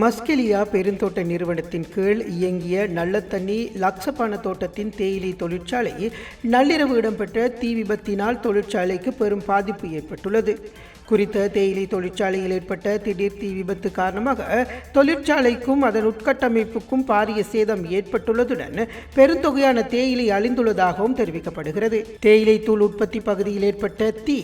மஸ்கெலியா பெருந்தோட்ட நிறுவனத்தின் கீழ் இயங்கிய நல்லத்தண்ணி லக்சபான தோட்டத்தின் தேயிலை தொழிற்சாலை நள்ளிரவு இடம்பெற்ற தீ விபத்தினால் தொழிற்சாலைக்கு பெரும் பாதிப்பு ஏற்பட்டுள்ளது. குறித்த தேயிலை தொழிற்சாலையில் ஏற்பட்ட திடீர் தீ விபத்து காரணமாக தொழிற்சாலைக்கும் அதன் உட்கட்டமைப்புக்கும் பாரிய சேதம் ஏற்பட்டுள்ளதுடன் பெருந்தொகையான தேயிலை அழிந்துள்ளதாகவும் தெரிவிக்கப்படுகிறது. தேயிலை தூள் உற்பத்தி பகுதியில் ஏற்பட்ட தீ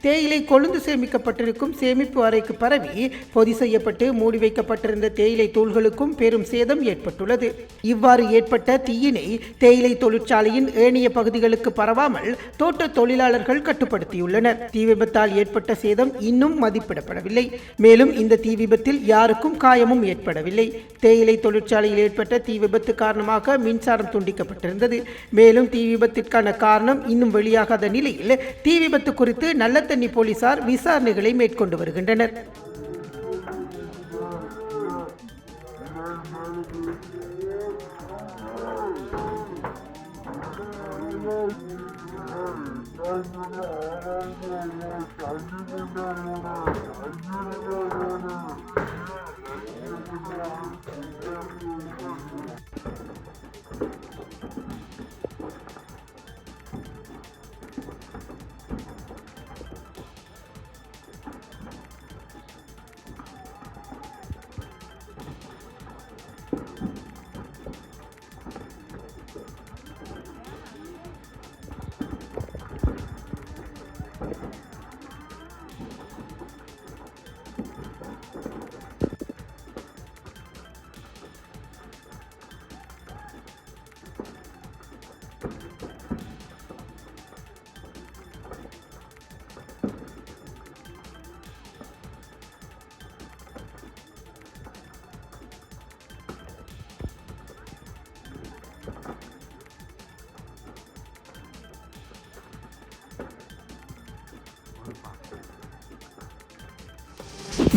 தேயிலை கொழுந்து சேமிக்கப்பட்டிருக்கும் சேமிப்பு அறைக்கு பரவி பொதி செய்யப்பட்டு மூடி வைக்கப்பட்டிருந்த தேயிலை தூள்களுக்கும் பெரும் சேதம் ஏற்பட்டுள்ளது. இவ்வாறு ஏற்பட்ட தீயினை தேயிலை தொழிற்சாலையின் ஏனைய பகுதிகளுக்கு பரவாமல் தோட்ட தொழிலாளர்கள் கட்டுப்படுத்தியுள்ளனர். தீ விபத்தால் ஏற்பட்ட சேதம் இன்னும் மதிப்பிடப்படவில்லை. மேலும் இந்த தீ விபத்தில் யாருக்கும் காயமும் ஏற்படவில்லை. தேயிலை தொழிற்சாலையில் ஏற்பட்ட தீ விபத்து காரணமாக மின்சாரம் துண்டிக்கப்பட்டிருந்தது. மேலும் தீ விபத்திற்கான காரணம் இன்னும் வெளியாகாத நிலையில் தீ விபத்து குறித்து நல்லத்தண்ணி போலீசார் விசாரணைகளை மேற்கொண்டு வருகின்றனர்.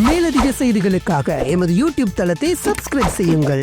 மேலதிக செய்திகளுக்காக எமது யூடியூப் தளத்தை சப்ஸ்கிரைப் செய்யுங்கள்.